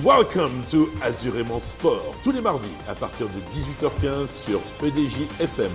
Welcome to Azurément Sport, tous les mardis à partir de 18h15 sur PDJ FM.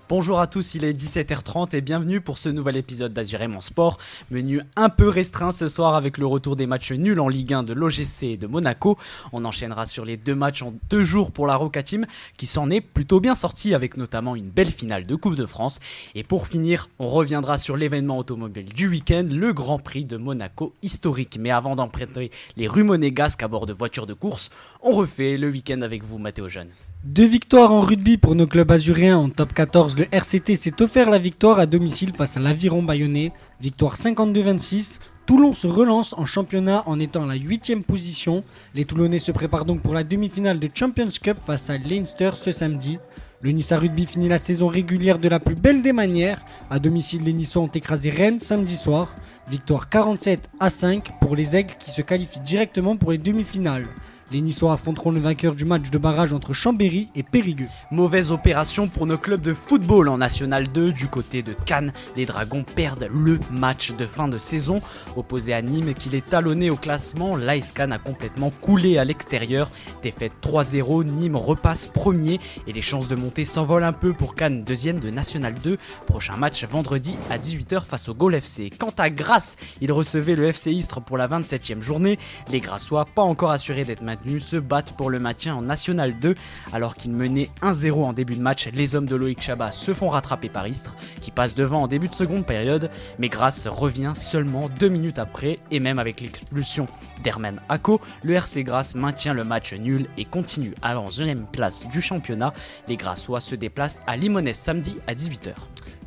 Bonjour à tous, il est 17h30 et bienvenue pour ce nouvel épisode d'Azurément Sport. Menu un peu restreint ce soir avec le retour des matchs nuls en Ligue 1 de l'OGC et de Monaco. On enchaînera sur les deux matchs en 2 jours pour la Roca Team qui s'en est plutôt bien sortie avec notamment une belle finale de Coupe de France. Et pour finir, on reviendra sur l'événement automobile du week-end, le Grand Prix de Monaco historique. Mais avant d'emprunter les rues monégasques à bord de voitures de course, on refait le week-end avec vous Mathéo Jeune. 2 victoires en rugby pour nos clubs azuréens. En top 14, le RCT s'est offert la victoire à domicile face à l'Aviron Bayonnais. Victoire 52-26. Toulon se relance en championnat en étant à la 8e position. Les Toulonnais se préparent donc pour la demi-finale de Champions Cup face à Leinster ce samedi. Le Niça Rugby finit la saison régulière de la plus belle des manières. À domicile, les Niçois ont écrasé Rennes samedi soir. Victoire 47-5 pour les Aigles qui se qualifient directement pour les demi-finales. Les Niçois affronteront le vainqueur du match de barrage entre Chambéry et Périgueux. Mauvaise opération pour nos clubs de football en National 2. Du côté de Cannes, les Dragons perdent le match de fin de saison. Opposé à Nîmes qui les talonnait au classement, l'AS Cannes a complètement coulé à l'extérieur. Défaite 3-0, Nîmes repasse premier et les chances de monter s'envolent un peu pour Cannes, deuxième de National 2. Prochain match vendredi à 18h face au Gaulle FC. Quant à Grasse, il recevait le FC Istres pour la 27e journée. Les Grassois, pas encore assurés d'être maintenus, se battent pour le maintien en National 2. Alors qu'ils menaient 1-0 en début de match, les hommes de Loïc Chabat se font rattraper par Istres, qui passe devant en début de seconde période. Mais Grasse revient seulement 2 minutes après, et même avec l'expulsion d'Hermen Ako, le RC Grasse maintient le match nul et continue à la 11e place du championnat. Les Grassois se déplacent à Limonest samedi à 18h.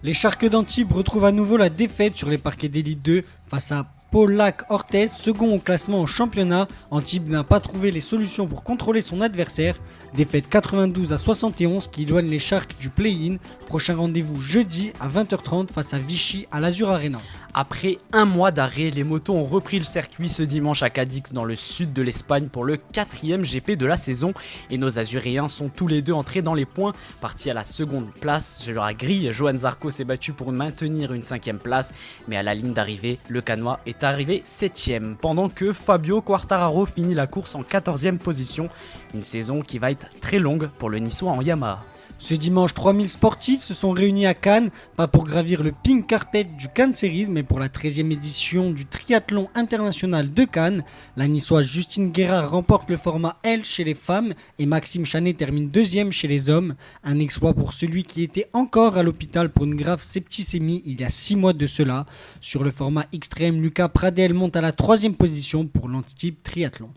Les Sharks d'Antibes retrouvent à nouveau la défaite sur les parquets d'élite 2 face à Paulac-Orthez, second au classement en championnat. Antibes n'a pas trouvé les solutions pour contrôler son adversaire. Défaite 92-71 qui éloigne les Sharks du play-in. Prochain rendez-vous jeudi à 20h30 face à Vichy à l'Azur Arena. Après un mois d'arrêt, les motos ont repris le circuit ce dimanche à Cadix dans le sud de l'Espagne pour le 4e GP de la saison. Et nos Azuréens sont tous les deux entrés dans les points. Partis à la seconde place sur la grille, Johan Zarco s'est battu pour maintenir une 5e place. Mais à la ligne d'arrivée, le Canois est arrivé 7e. Pendant que Fabio Quartararo finit la course en 14e position. Une saison qui va être très longue pour le Niçois en Yamaha. Ce dimanche, 3000 sportifs se sont réunis à Cannes, pas pour gravir le pink carpet du Cannes Series, mais pour la 13e édition du triathlon international de Cannes. La niçoise Justine Guérard remporte le format L chez les femmes et Maxime Chanet termine 2e chez les hommes. Un exploit pour celui qui était encore à l'hôpital pour une grave septicémie il y a 6 mois de cela. Sur le format extrême, Lucas Pradel monte à la 3e position pour l'Antibes Triathlon.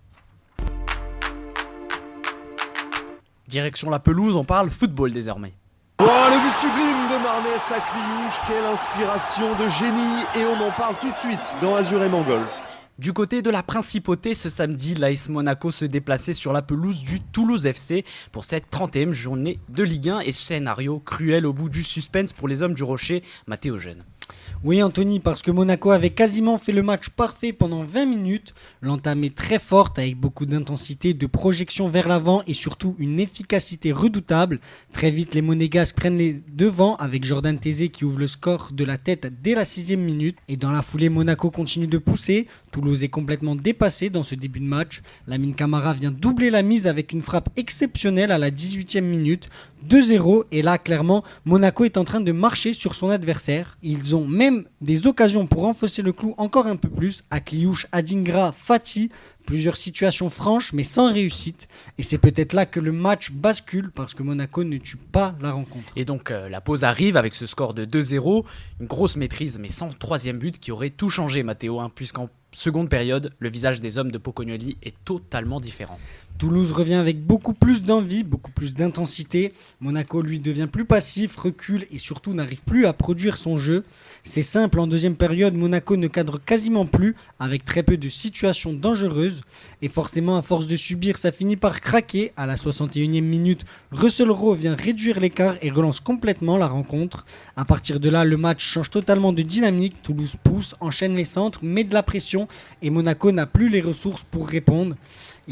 Direction la pelouse, on parle football désormais. Oh, le but sublime de Marnès à Cliouche, quelle inspiration de génie, et on en parle tout de suite dans Azurément Golf. Du côté de la Principauté, ce samedi, l'AS Monaco se déplaçait sur la pelouse du Toulouse FC pour cette 30e journée de Ligue 1 et scénario cruel au bout du suspense pour les hommes du Rocher, Mathéo Jeune. Oui Anthony, parce que Monaco avait quasiment fait le match parfait pendant 20 minutes. L'entame est très forte avec beaucoup d'intensité, de projection vers l'avant et surtout une efficacité redoutable. Très vite, les Monégasques prennent les devants avec Jordan Tézé qui ouvre le score de la tête dès la 6e minute. Et dans la foulée, Monaco continue de pousser. Toulouse est complètement dépassé dans ce début de match. Lamine Camara vient doubler la mise avec une frappe exceptionnelle à la 18e minute. 2-0 et là clairement Monaco est en train de marcher sur son adversaire. Ils ont même des occasions pour renforcer le clou encore un peu plus à Cliouche, Adingra, Fati. Plusieurs situations franches mais sans réussite et c'est peut-être là que le match bascule parce que Monaco ne tue pas la rencontre. Et donc la pause arrive avec ce score de 2-0, une grosse maîtrise mais sans 3e but qui aurait tout changé Mathéo, puisqu'en seconde période, le visage des hommes de Pocognoli est totalement différent. Toulouse revient avec beaucoup plus d'envie, beaucoup plus d'intensité. Monaco, lui, devient plus passif, recule et surtout n'arrive plus à produire son jeu. C'est simple, en deuxième période, Monaco ne cadre quasiment plus avec très peu de situations dangereuses. Et forcément, à force de subir, ça finit par craquer. À la 61e minute, Russell Rowe vient réduire l'écart et relance complètement la rencontre. À partir de là, le match change totalement de dynamique. Toulouse pousse, enchaîne les centres, met de la pression et Monaco n'a plus les ressources pour répondre.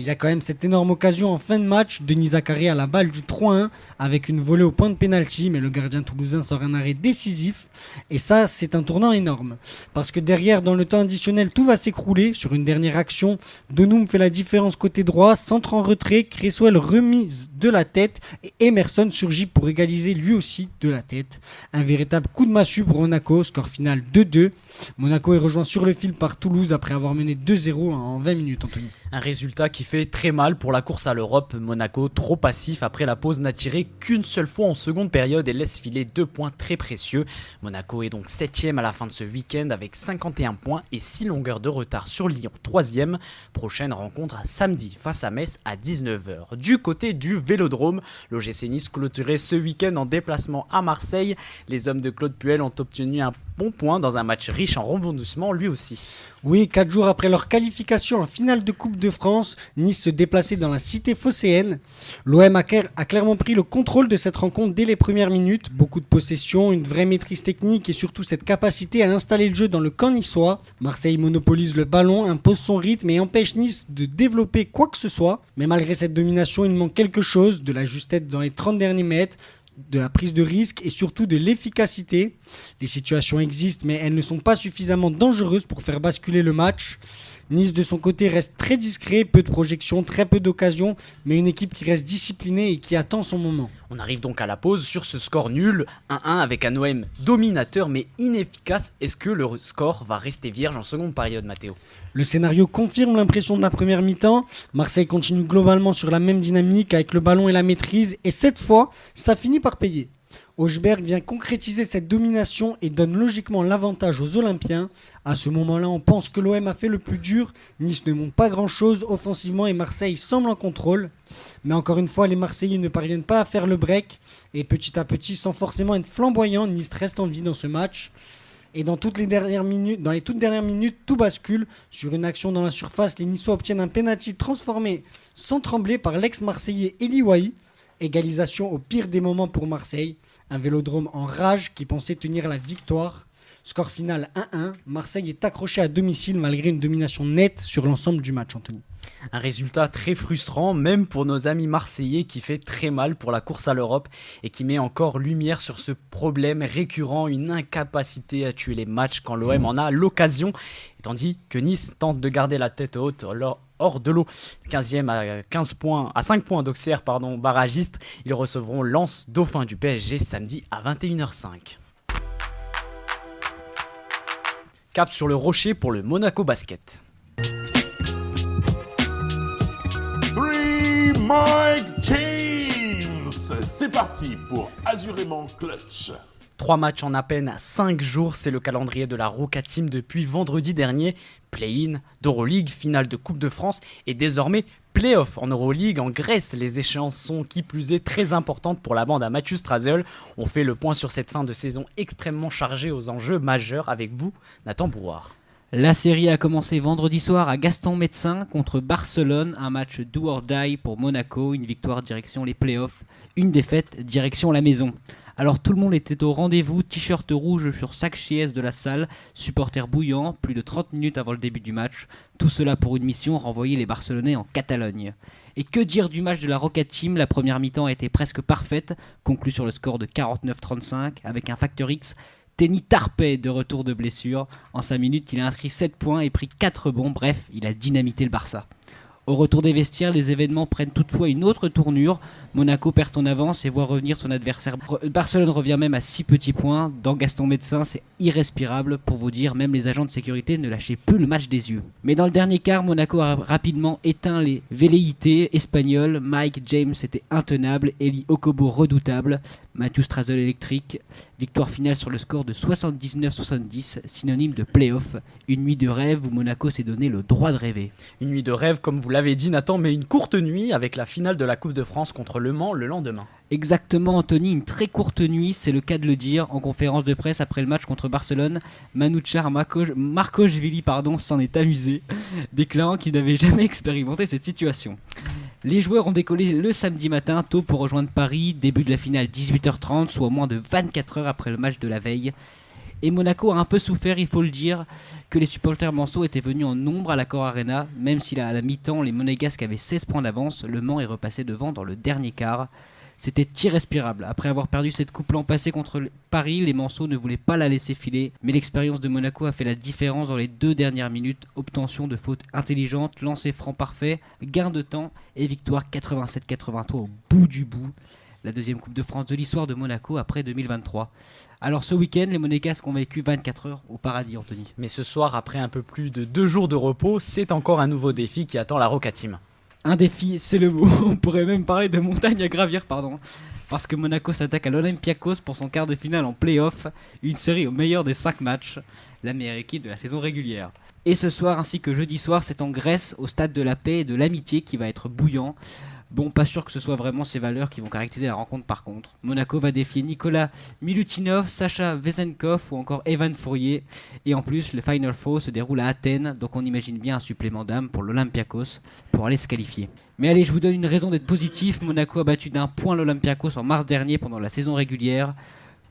Il y a quand même cette énorme occasion en fin de match. Denis Zakaria à la balle du 3-1 avec une volée au point de pénalty, mais le gardien toulousain sort un arrêt décisif. Et ça, c'est un tournant énorme. Parce que derrière, dans le temps additionnel, tout va s'écrouler. Sur une dernière action, Donoum fait la différence côté droit, centre en retrait, Cresswell remise de la tête et Emerson surgit pour égaliser lui aussi de la tête. Un véritable coup de massue pour Monaco, score final 2-2. Monaco est rejoint sur le fil par Toulouse après avoir mené 2-0 en 20 minutes, Anthony. Un résultat qui fait très mal pour la course à l'Europe. Monaco, trop passif après la pause, n'a tiré qu'une seule fois en seconde période et laisse filer 2 points très précieux. Monaco est donc 7ème à la fin de ce week-end avec 51 points et 6 longueurs de retard sur Lyon, 3ème. Prochaine rencontre samedi face à Metz à 19h. Du côté du Vélodrome, l'OGC Nice clôturait ce week-end en déplacement à Marseille. Les hommes de Claude Puel ont obtenu un bon point dans un match riche en rebondissements lui aussi. Oui, 4 jours après leur qualification en finale de Coupe de France, Nice se déplaçait dans la cité phocéenne. L'OM a clairement pris le contrôle de cette rencontre dès les premières minutes. Beaucoup de possession, une vraie maîtrise technique et surtout cette capacité à installer le jeu dans le camp niçois. Marseille monopolise le ballon, impose son rythme et empêche Nice de développer quoi que ce soit. Mais malgré cette domination, il manque quelque chose, de la justesse dans les 30 derniers mètres, de la prise de risque et surtout de l'efficacité. Les situations existent mais elles ne sont pas suffisamment dangereuses pour faire basculer le match. Nice de son côté reste très discret, peu de projections, très peu d'occasions, mais une équipe qui reste disciplinée et qui attend son moment. On arrive donc à la pause sur ce score nul, 1-1 avec un OM dominateur mais inefficace. Est-ce que le score va rester vierge en seconde période, Mathéo ? Le scénario confirme l'impression de la première mi-temps. Marseille continue globalement sur la même dynamique avec le ballon et la maîtrise. Et cette fois, ça finit par payer. Hochberg vient concrétiser cette domination et donne logiquement l'avantage aux Olympiens. À ce moment-là, on pense que l'OM a fait le plus dur. Nice ne monte pas grand-chose offensivement et Marseille semble en contrôle. Mais encore une fois, les Marseillais ne parviennent pas à faire le break. Et petit à petit, sans forcément être flamboyant, Nice reste en vie dans ce match. Et dans les toutes dernières minutes, tout bascule. Sur une action dans la surface, les Niçois obtiennent un penalty transformé sans trembler par l'ex-marseillais Eli Wahi. Égalisation au pire des moments pour Marseille. Un Vélodrome en rage qui pensait tenir la victoire. Score final 1-1. Marseille est accroché à domicile malgré une domination nette sur l'ensemble du match, Anthony. Un résultat très frustrant, même pour nos amis marseillais, qui fait très mal pour la course à l'Europe et qui met encore lumière sur ce problème récurrent, une incapacité à tuer les matchs quand l'OM en a l'occasion. Tandis que Nice tente de garder la tête haute hors de l'eau. 15e à 5 points d'Auxerre, barragiste. Ils recevront Lens, dauphin du PSG, samedi à 21h05. Cap sur le rocher pour le Monaco Basket. Mike James. C'est parti pour Azurément Clutch. 3 matchs en à peine 5 jours, c'est le calendrier de la Roca Team depuis vendredi dernier. Play-in, d'Euroleague, finale de Coupe de France et désormais play-off en Euroleague en Grèce. Les échéances sont qui plus est très importantes pour la bande à Mathieu Strasel. On fait le point sur cette fin de saison extrêmement chargée aux enjeux majeurs avec vous, Nathan Brouard. La série a commencé vendredi soir à Gaston Médecin contre Barcelone, un match do or die pour Monaco, une victoire direction les playoffs, une défaite direction la maison. Alors tout le monde était au rendez-vous, t-shirt rouge sur chaque chaise de la salle, supporters bouillants, plus de 30 minutes avant le début du match, tout cela pour une mission, renvoyer les Barcelonais en Catalogne. Et que dire du match de la Roca Team ? La première mi-temps a été presque parfaite, conclue sur le score de 49-35 avec un facteur X. Tenny Tarpey de retour de blessure. En 5 minutes, il a inscrit 7 points et pris 4 rebonds. Bref, il a dynamité le Barça. Au retour des vestiaires, les événements prennent toutefois une autre tournure. Monaco perd son avance et voit revenir son adversaire. Barcelone revient même à 6 petits points. Dans Gaston Médecin, c'est irrespirable. Pour vous dire, même les agents de sécurité ne lâchaient plus le match des yeux. Mais dans le dernier quart, Monaco a rapidement éteint les velléités espagnoles. Mike James était intenable. Eli Okobo redoutable. Mathieu Strasel électrique. Victoire finale sur le score de 79-70, synonyme de play-off. Une nuit de rêve où Monaco s'est donné le droit de rêver. Une nuit de rêve, comme vous l'avez dit Nathan, mais une courte nuit avec la finale de la Coupe de France contre Le Mans le lendemain. Exactement Anthony, une très courte nuit, c'est le cas de le dire. En conférence de presse après le match contre Barcelone, Manouchar Markoshvili s'en est amusé, déclarant qu'il n'avait jamais expérimenté cette situation. Les joueurs ont décollé le samedi matin tôt pour rejoindre Paris, début de la finale 18h30, soit moins de 24 heures après le match de la veille. Et Monaco a un peu souffert, il faut le dire, que les supporters manceaux étaient venus en nombre à l'Accor Arena. Même si à la mi-temps, les Monégasques avaient 16 points d'avance, Le Mans est repassé devant dans le dernier quart. C'était irrespirable. Après avoir perdu cette coupe l'an passé contre Paris, les Manceaux ne voulaient pas la laisser filer. Mais l'expérience de Monaco a fait la différence dans les 2 dernières minutes. Obtention de fautes intelligentes, lancer franc parfait, gain de temps et victoire 87-83 au bout du bout. La deuxième Coupe de France de l'histoire de Monaco après 2023. Alors ce week-end, les Monégasques ont vécu 24 heures au paradis, Anthony. Mais ce soir, après un peu plus de 2 jours de repos, c'est encore un nouveau défi qui attend la Roca Team. Un défi, c'est le mot. On pourrait même parler de montagne à gravir, parce que Monaco s'attaque à l'Olympiakos pour son quart de finale en play-off, une série au meilleur des 5 matchs, la meilleure équipe de la saison régulière. Et ce soir, ainsi que jeudi soir, c'est en Grèce, au stade de la paix et de l'amitié qui va être bouillant. Bon, pas sûr que ce soit vraiment ces valeurs qui vont caractériser la rencontre par contre. Monaco va défier Nicolas Milutinov, Sacha Vezenkov ou encore Evan Fourier. Et en plus, le Final Four se déroule à Athènes, donc on imagine bien un supplément d'âme pour l'Olympiakos pour aller se qualifier. Mais allez, je vous donne une raison d'être positif. Monaco a battu d'1 point l'Olympiakos en mars dernier pendant la saison régulière.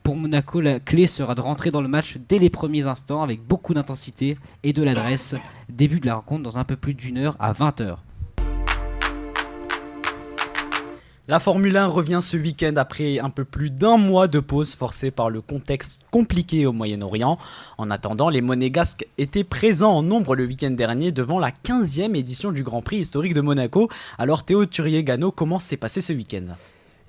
Pour Monaco, la clé sera de rentrer dans le match dès les premiers instants avec beaucoup d'intensité et de l'adresse. Début de la rencontre dans un peu plus d'1 heure à 20h. La Formule 1 revient ce week-end après un peu plus d'1 mois de pause forcée par le contexte compliqué au Moyen-Orient. En attendant, les Monégasques étaient présents en nombre le week-end dernier devant la 15e édition du Grand Prix historique de Monaco. Alors Théo Turier-Gano, comment s'est passé ce week-end ?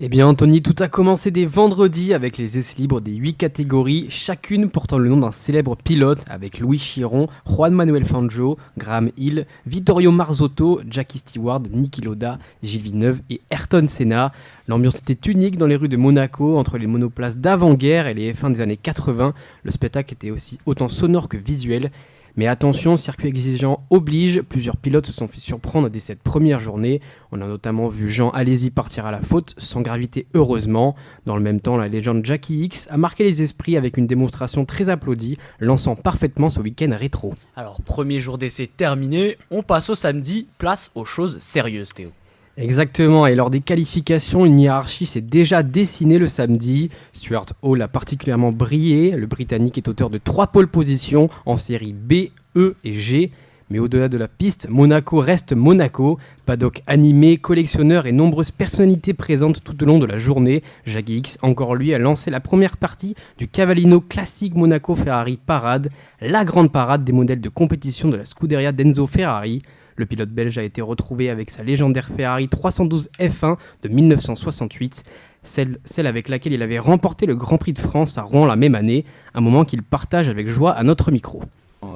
Eh bien Anthony, tout a commencé dès vendredi avec les essais libres des 8 catégories, chacune portant le nom d'un célèbre pilote avec Louis Chiron, Juan Manuel Fangio, Graham Hill, Vittorio Marzotto, Jackie Stewart, Niki Lauda, Gilles Villeneuve et Ayrton Senna. L'ambiance était unique dans les rues de Monaco, entre les monoplaces d'avant-guerre et les F1 des années 80. Le spectacle était aussi autant sonore que visuel. Mais attention, circuit exigeant oblige, plusieurs pilotes se sont fait surprendre dès cette première journée. On a notamment vu Jean Alesi partir à la faute, sans gravité heureusement. Dans le même temps, la légende Jackie Ickx a marqué les esprits avec une démonstration très applaudie, lançant parfaitement ce week-end rétro. Alors, premier jour d'essai terminé, on passe au samedi, place aux choses sérieuses Théo. Exactement, et lors des qualifications, une hiérarchie s'est déjà dessinée le samedi. Stuart Hall a particulièrement brillé, le Britannique est auteur de 3 pole positions en série B, E et G. Mais au-delà de la piste, Monaco reste Monaco. Paddock animé, collectionneurs et nombreuses personnalités présentes tout au long de la journée. Jackie Ickx, encore lui, a lancé la première partie du Cavallino classique Monaco Ferrari Parade, la grande parade des modèles de compétition de la Scuderia d'Enzo Ferrari. Le pilote belge a été retrouvé avec sa légendaire Ferrari 312 F1 de 1968, celle avec laquelle il avait remporté le Grand Prix de France à Rouen la même année, un moment qu'il partage avec joie à notre micro.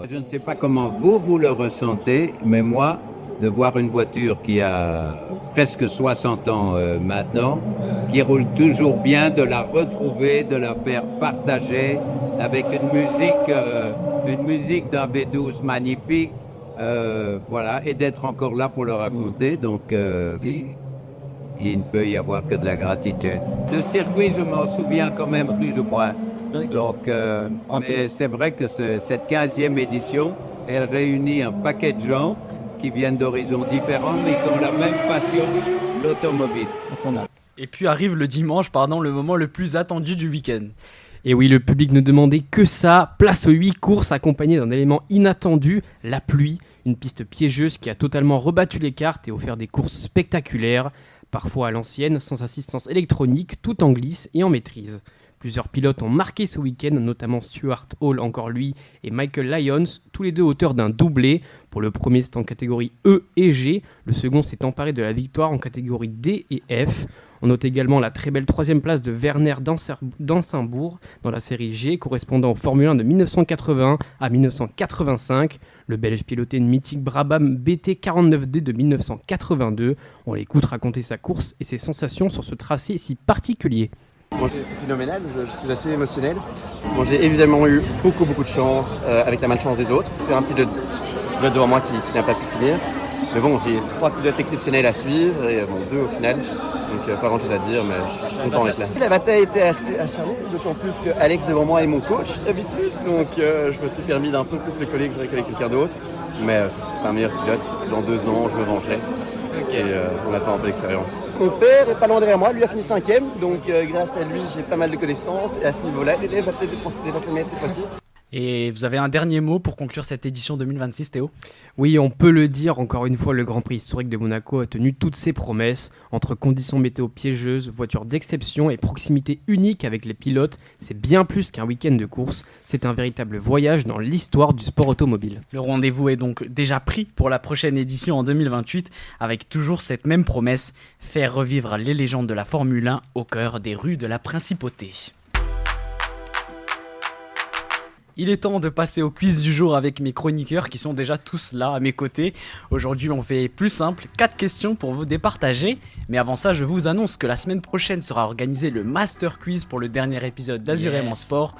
Je ne sais pas comment vous le ressentez, mais moi, de voir une voiture qui a presque 60 ans maintenant, qui roule toujours bien, de la retrouver, de la faire partager avec une musique d'un V12 magnifique, voilà, et d'être encore là pour le raconter, donc il ne peut y avoir que de la gratitude. Le circuit, je m'en souviens quand même plus ou moins. Donc, mais c'est vrai que cette 15e édition, elle réunit un paquet de gens qui viennent d'horizons différents, mais qui ont la même passion, l'automobile. Et puis arrive le dimanche, le moment le plus attendu du week-end. Et oui, le public ne demandait que ça. Place aux 8 courses accompagnées d'un élément inattendu, la pluie. Une piste piégeuse qui a totalement rebattu les cartes et offert des courses spectaculaires, parfois à l'ancienne, sans assistance électronique, tout en glisse et en maîtrise. Plusieurs pilotes ont marqué ce week-end, notamment Stuart Hall, encore lui, et Michael Lyons, tous les deux auteurs d'un doublé. Pour le premier, c'est en catégorie E et G. Le second s'est emparé de la victoire en catégorie D et F. On note également la très belle 3e place de Werner Dansenbourg dans la série G, correspondant au Formule 1 de 1981 à 1985. Le Belge pilotait une mythique Brabham BT 49D de 1982. On l'écoute raconter sa course et ses sensations sur ce tracé si particulier. Bon, c'est phénoménal, je suis assez émotionnel. Bon, j'ai évidemment eu beaucoup de chance avec la malchance des autres. C'est un pilote devant moi qui n'a pas pu finir. Mais bon, j'ai 3 pilotes exceptionnels à suivre et 2 au final. Donc pas grand chose à dire, mais je suis content d'être là. La bataille était assez acharnée, d'autant plus que Alex devant moi est mon coach d'habitude. Donc je me suis permis d'un peu plus le coller que j'aurais collé quelqu'un d'autre. Mais c'est un meilleur pilote. Dans 2 ans, je me vengerai. Et on attend un peu d'expérience. Mon père est pas loin derrière moi, lui a fini 5ème, donc grâce à lui j'ai pas mal de connaissances et à ce niveau-là, l'élève va peut-être dépasser le maître cette fois-ci. Et vous avez un dernier mot pour conclure cette édition 2026, Théo ? Oui, on peut le dire, encore une fois, le Grand Prix historique de Monaco a tenu toutes ses promesses. Entre conditions météo piégeuses, voitures d'exception et proximité unique avec les pilotes, c'est bien plus qu'un week-end de course. C'est un véritable voyage dans l'histoire du sport automobile. Le rendez-vous est donc déjà pris pour la prochaine édition en 2028, avec toujours cette même promesse, faire revivre les légendes de la Formule 1 au cœur des rues de la Principauté. Il est temps de passer au quiz du jour avec mes chroniqueurs qui sont déjà tous là à mes côtés. Aujourd'hui, on fait plus simple, 4 questions pour vous départager. Mais avant ça, je vous annonce que la semaine prochaine sera organisé le Master Quiz pour le dernier épisode d'Azurément Sport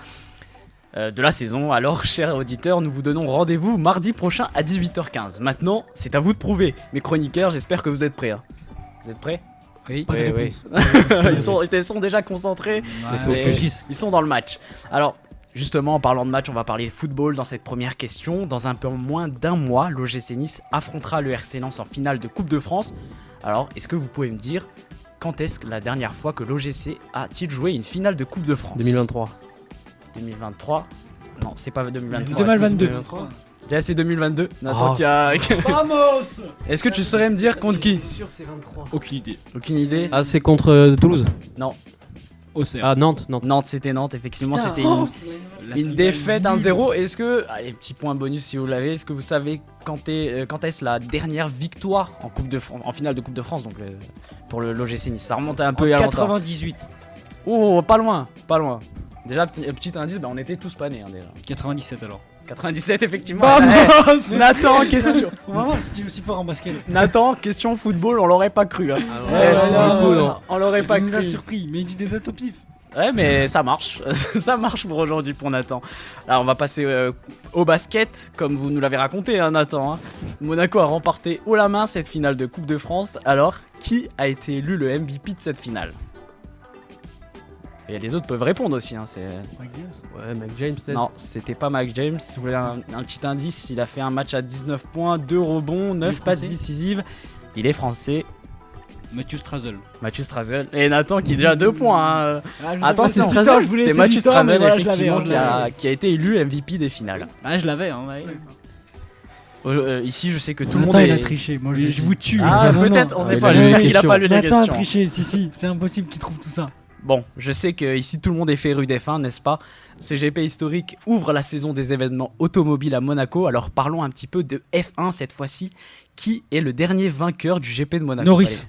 de la saison. Alors, chers auditeurs, nous vous donnons rendez-vous mardi prochain à 18h15. Maintenant, c'est à vous de prouver. Mes chroniqueurs, j'espère que vous êtes prêts. Vous êtes prêts ? Oui. Pas de réponse. Ils sont déjà concentrés. Ouais. Ils sont dans le match. Alors, justement, en parlant de match, on va parler football dans cette première question. Dans un peu moins d'un mois, l'OGC Nice affrontera le RC Lens en finale de Coupe de France. Alors, est-ce que vous pouvez me dire quand est-ce que la dernière fois que l'OGC a-t-il joué une finale de Coupe de France ? 2023. 2023 ? Non, c'est pas 2023. 2022. C'est 2022. Nathan qui a... Vamos. Est-ce que tu saurais me dire contre qui ? sûr, c'est 23. Aucune idée. Aucune idée ? Ah, c'est contre Toulouse. Non. Auxerre. Ah, Nantes. Nantes, c'était Nantes, effectivement, Putain, c'était oh, une défaite 1-0. Est-ce que, allez, petit point bonus si vous l'avez, est-ce que vous savez quand est-ce la dernière victoire en finale de Coupe de France donc pour le l'OGC Nice ? Ça remonte un peu à longtemps. 98. Oh, pas loin. Déjà, petit indice, on était tous pas nés déjà. 97 alors. 97 effectivement. Vamos. Nathan, question. On va voir si t'es aussi fort en basket. Nathan, question football, on l'aurait pas cru. Hein. On l'aurait pas Il nous a cru. surpris, mais il dit des dates au pif. Ouais, mais ça marche. Ça marche pour aujourd'hui pour Nathan. Alors, on va passer au basket, comme vous nous l'avez raconté, hein, Nathan. Hein. Monaco a remporté haut la main cette finale de Coupe de France. Alors, qui a été élu le MVP de cette finale ? Et les autres peuvent répondre aussi. Hein, Ouais, Mike James peut-être. Non, c'était pas Mike James. Si vous voulez un petit indice, il a fait un match à 19 points, 2 rebonds, 9 passes décisives. Il est français. Mathieu Strazel. Mathieu Strazel. Et Nathan qui est déjà 2 points. Attends, c'est Strazel, Strazel. je voulais C'est laisser Mathieu du temps, mais Strazel, voilà, je effectivement, l'avais, qui a été élu MVP des finales. Ah, je l'avais, hein. Ici, je sais que tout le monde Nathan, il a est... triché. Moi, Je vous tue. Ah, Non, peut-être, non. on sait il pas. a lu J'espère les qu'il a pas questions. lu les Nathan a questions. triché, si, c'est impossible qu'il trouve tout ça. Bon, je sais que ici tout le monde est féru d'F1, n'est-ce pas ? CGP Historique ouvre la saison des événements automobiles à Monaco. Alors parlons un petit peu de F1 cette fois-ci. Qui est le dernier vainqueur du GP de Monaco ? Norris. Allez.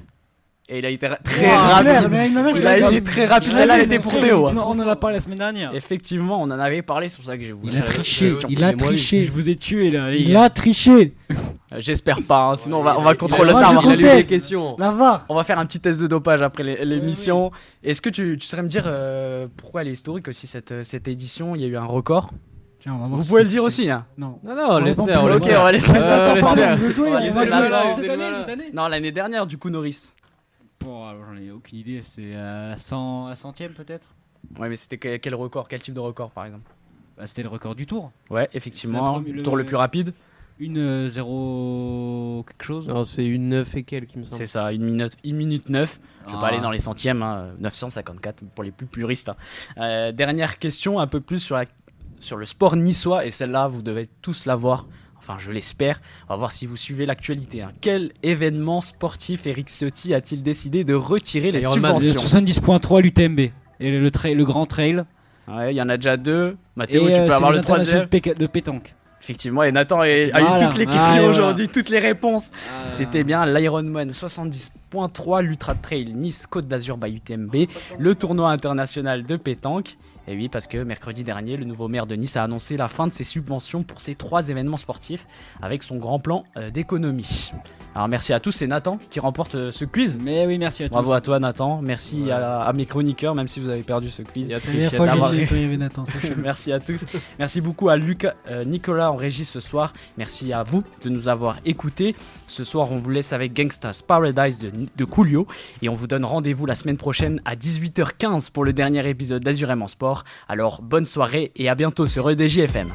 Et il a été très Wow, rapide. clair, mais ma mère, je Il a l'avais été dit. très rapide. Je Celle-là l'avais était dit, pour très Théo. vite. hein. On en a parlé la semaine dernière. Effectivement, on en avait parlé, c'est pour ça que j'ai voulu. Il a triché, question. il a Mais moi, triché. Je vous ai tué là, les Il gars. a triché. J'espère pas, hein, sinon on va contrôler Moi, ça. je on va- conteste. Il a lu les questions. La VAR. On va faire un petit test de dopage après l'émission. Est-ce que tu saurais me dire pourquoi elle est historique aussi cette édition ? Il y a eu un record. Tiens, on va voir Vous si pouvez le c'est- dire aussi. Hein. Non. Non, laisse on faire. peut- on laisse Ok, faire. on va laisser. laisse Attends, faire. pardon, il veut jouer, On va on laisser va la jouer. balle. Cette année. Non, l'année dernière, du coup, Norris. Bon, alors, j'en ai aucune idée. C'est à 100e peut-être. Ouais, mais c'était quel record ? Quel type de record par exemple ? Bah, c'était le record du tour. Ouais, effectivement. C'est la Tour le plus rapide. Une 0 quelque chose. Non, c'est une 9 et quelques, il me semble. C'est ça, 1 minute 9. Je vais pas Ah. aller dans les centièmes, hein, 954 pour les plus puristes. Hein. Dernière question, un peu plus sur le sport niçois, et celle-là, vous devez tous la voir. Enfin, je l'espère. On va voir si vous suivez l'actualité. Hein. Quel événement sportif Eric Ciotti a-t-il décidé de retirer les Ironman. subventions ? 70.3 l'UTMB. Et le grand trail. Ouais, il y en a déjà 2. Mathéo, Et tu peux c'est avoir les le troisième. internationaux de pétanque. Effectivement, et Nathan a eu Voilà. toutes les questions Ah, aujourd'hui, toutes les réponses. C'était bien l'Ironman 70.3, l'Ultra Trail Nice Côte d'Azur by UTMB, le tournoi international de pétanque. Et oui, parce que mercredi dernier, le nouveau maire de Nice a annoncé la fin de ses subventions pour ces 3 événements sportifs avec son grand plan d'économie. Alors merci à tous, c'est Nathan qui remporte ce quiz. Mais oui, merci à tous. Bravo à toi Nathan, merci à mes chroniqueurs, même si vous avez perdu ce quiz. Et à C'est la première tous. fois que d'avoir- j'ai dit qu'il y avait Nathan, sachez-le. Merci à tous. Merci beaucoup à Nicolas en régie ce soir. Merci à vous de nous avoir écoutés. Ce soir, on vous laisse avec Gangsta's Paradise de Coolio. Et on vous donne rendez-vous la semaine prochaine à 18h15 pour le dernier épisode d'Azurément Sport. Alors, bonne soirée et à bientôt sur EDJ FM.